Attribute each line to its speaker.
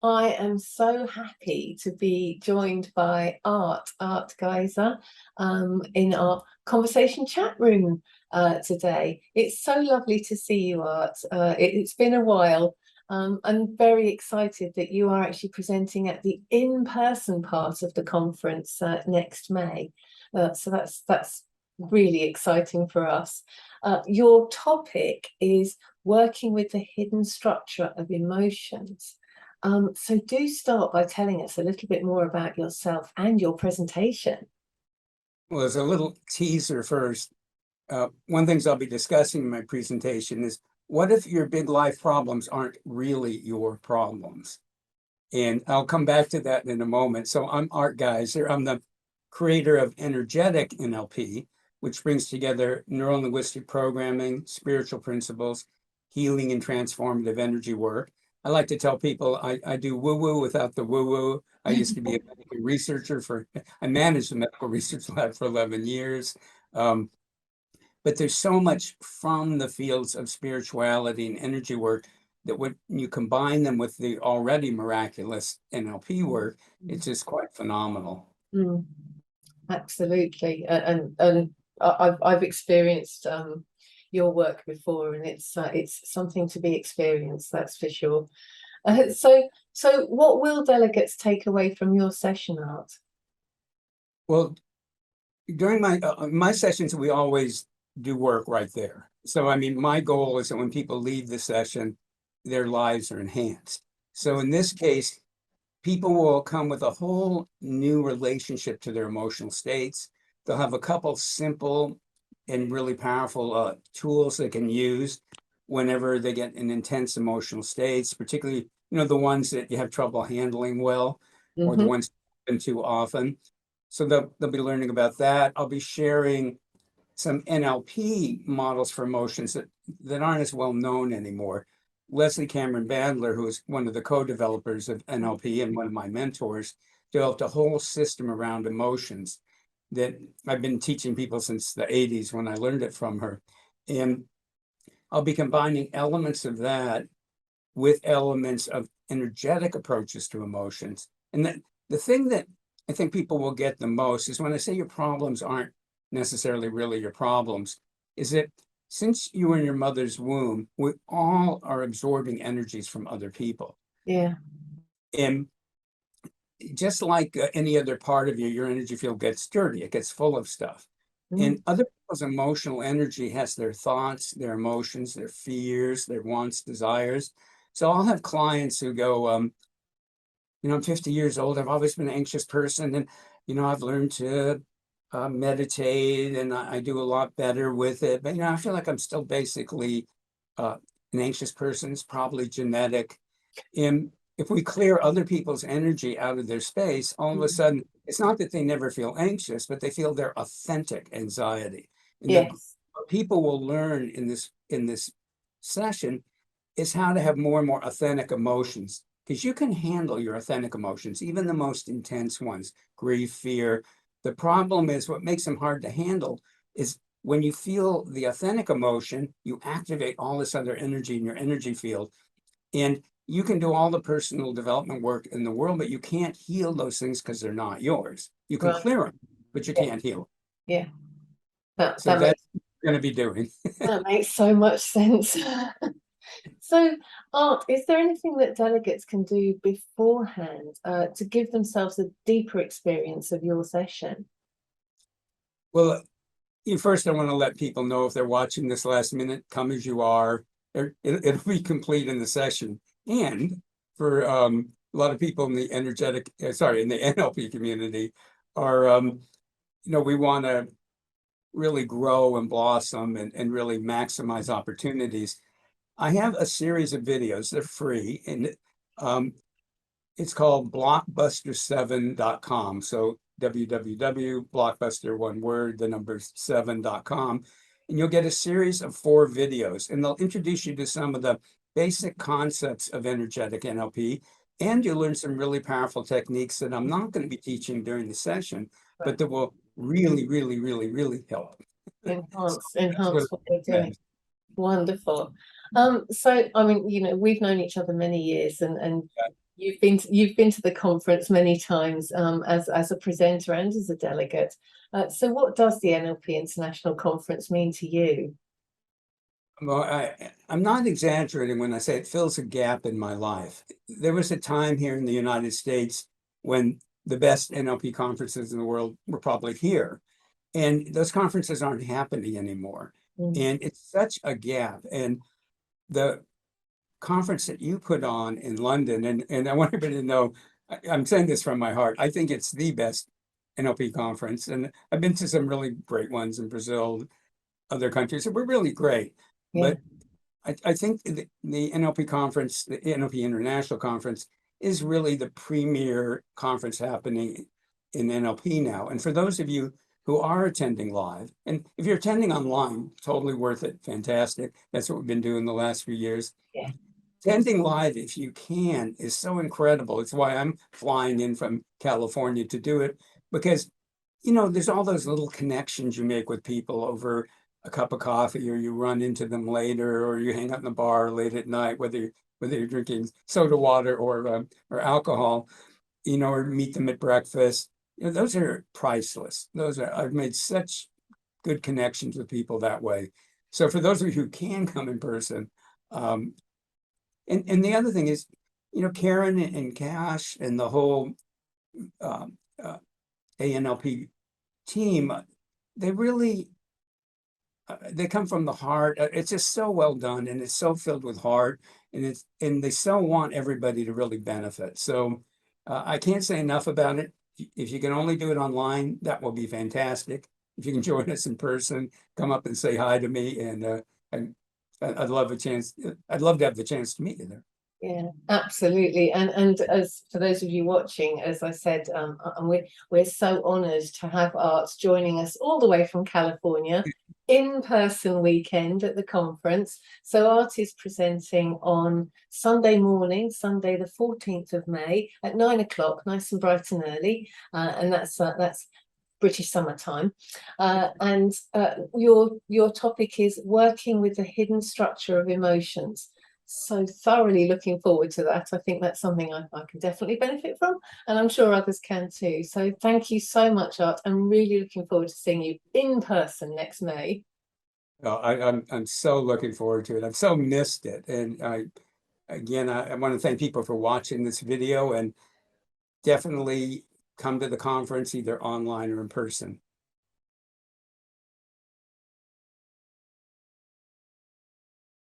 Speaker 1: I am so happy to be joined by Art Giser, in our conversation chat room today. It's so lovely to see you, Art. It's been a while. I'm very excited that you are actually presenting at the in-person part of the conference next May. So that's really exciting for us. Your topic is working with the hidden structure of emotions. So do start by telling us a little bit more about yourself and your presentation.
Speaker 2: Well, as a little teaser first, one things I'll be discussing in my presentation is what if your big life problems aren't really your problems? And I'll come back to that in a moment. So I'm Art Giser. I'm the creator of Energetic NLP, which brings together neuro-linguistic programming, spiritual principles, healing and transformative energy work. I like to tell people I do woo-woo without the woo-woo. I used to be a medical researcher I managed the medical research lab for 11 years. But there's so much from the fields of spirituality and energy work that when you combine them with the already miraculous NLP work, it's just quite phenomenal.
Speaker 1: Absolutely, and I've experienced your work before, and it's something to be experienced, that's for sure. So what will delegates take away from your session, Art?
Speaker 2: Well, during my sessions, we always do work right there. So, I mean, my goal is that when people leave the session, their lives are enhanced. So in this case, people will come with a whole new relationship to their emotional states. They'll have a couple simple and really powerful tools they can use whenever they get in intense emotional states, particularly, the ones that you have trouble handling well, or the ones that happen too often. So they'll be learning about that. I'll be sharing some NLP models for emotions that aren't as well known anymore. Leslie Cameron Bandler, who is one of the co-developers of NLP and one of my mentors, developed a whole system around emotions that I've been teaching people since the 80s when I learned it from her. And I'll be combining elements of that with elements of energetic approaches to emotions. And the thing that I think people will get the most is when I say your problems aren't necessarily really your problems, is that since you were in your mother's womb, we all are absorbing energies from other people.
Speaker 1: Yeah.
Speaker 2: And just like any other part of you, your energy field gets dirty, it gets full of stuff. And other people's emotional energy has their thoughts, their emotions, their fears, their wants, desires. So I'll have clients who go, I'm 50 years old, I've always been an anxious person, and I've learned to meditate, and I do a lot better with it. But I feel like I'm still basically an anxious person. It's probably genetic. And if we clear other people's energy out of their space, all of a sudden, it's not that they never feel anxious, but they feel their authentic anxiety. And
Speaker 1: Yes.
Speaker 2: what people will learn in this session is how to have more and more authentic emotions, because you can handle your authentic emotions, even the most intense ones, grief, fear. The problem is what makes them hard to handle is when you feel the authentic emotion, you activate all this other energy in your energy field. And you can do all the personal development work in the world, but you can't heal those things because they're not yours. You can clear them, but you can't heal them.
Speaker 1: Yeah.
Speaker 2: So that's what we're going to be doing.
Speaker 1: That makes so much sense. So, Art, is there anything that delegates can do beforehand to give themselves a deeper experience of your session?
Speaker 2: Well, first, I want to let people know if they're watching this last minute, come as you are. It'll be complete in the session. And for a lot of people in the in the NLP community are, we want to really grow and blossom and really maximize opportunities. I have a series of videos, they're free, and it's called blockbuster7.com. So www.blockbuster, one word, the number 7.com. And you'll get a series of 4 videos, and they'll introduce you to some of the basic concepts of energetic NLP. And you'll learn some really powerful techniques that I'm not going to be teaching during the session, but that will really, really, really, really help.
Speaker 1: Enhance what we're doing. Wonderful. So, I mean, we've known each other many years, and You've been to the conference many times as a presenter and as a delegate. So what does the NLP International Conference mean to you?
Speaker 2: Well, I'm not exaggerating when I say it fills a gap in my life. There was a time here in the United States when the best NLP conferences in the world were probably here. And those conferences aren't happening anymore.
Speaker 1: Mm.
Speaker 2: And it's such a gap. And the conference that you put on in London, and I want everybody to know, I'm saying this from my heart, I think it's the best NLP conference. And I've been to some really great ones in Brazil, other countries that were really great.
Speaker 1: Yeah,
Speaker 2: But I think the NLP conference, the NLP International Conference, is really the premier conference happening in NLP now. And for those of you who are attending live, and if you're attending online, totally worth it, fantastic. That's what we've been doing the last few years.
Speaker 1: yeah,
Speaker 2: Attending live, if you can, is so incredible. It's why I'm flying in from California to do it, because there's all those little connections you make with people over a cup of coffee, or you run into them later, or you hang out in the bar late at night, whether you're drinking soda water or alcohol, or meet them at breakfast. Those are priceless. I've made such good connections with people that way. So for those of you who can come in person, um, and the other thing is, Karen and Cash and the whole um, ANLP team, they really they come from the heart. It's just so well done, and it's so filled with heart, and they so want everybody to really benefit. So I can't say enough about it. If you can only do it online, that will be fantastic. If you can join us in person, come up and say hi to me, and I'd love a chance. I'd love to have the chance to meet you there.
Speaker 1: yeah, absolutely. And as for those of you watching, as I said, and we're so honoured to have Art joining us all the way from California, in-person weekend at the conference. So Art is presenting on Sunday morning, Sunday the 14th of May at 9 o'clock, nice and bright and early, and that's British summertime. And your topic is working with the hidden structure of emotions. So thoroughly looking forward to that. I think that's something I can definitely benefit from, and I'm sure others can too. So thank you so much, Art. I'm really looking forward to seeing you in person next May.
Speaker 2: Well, I'm so looking forward to it. I've so missed it, and I want to thank people for watching this video, and definitely come to the conference either online or in person.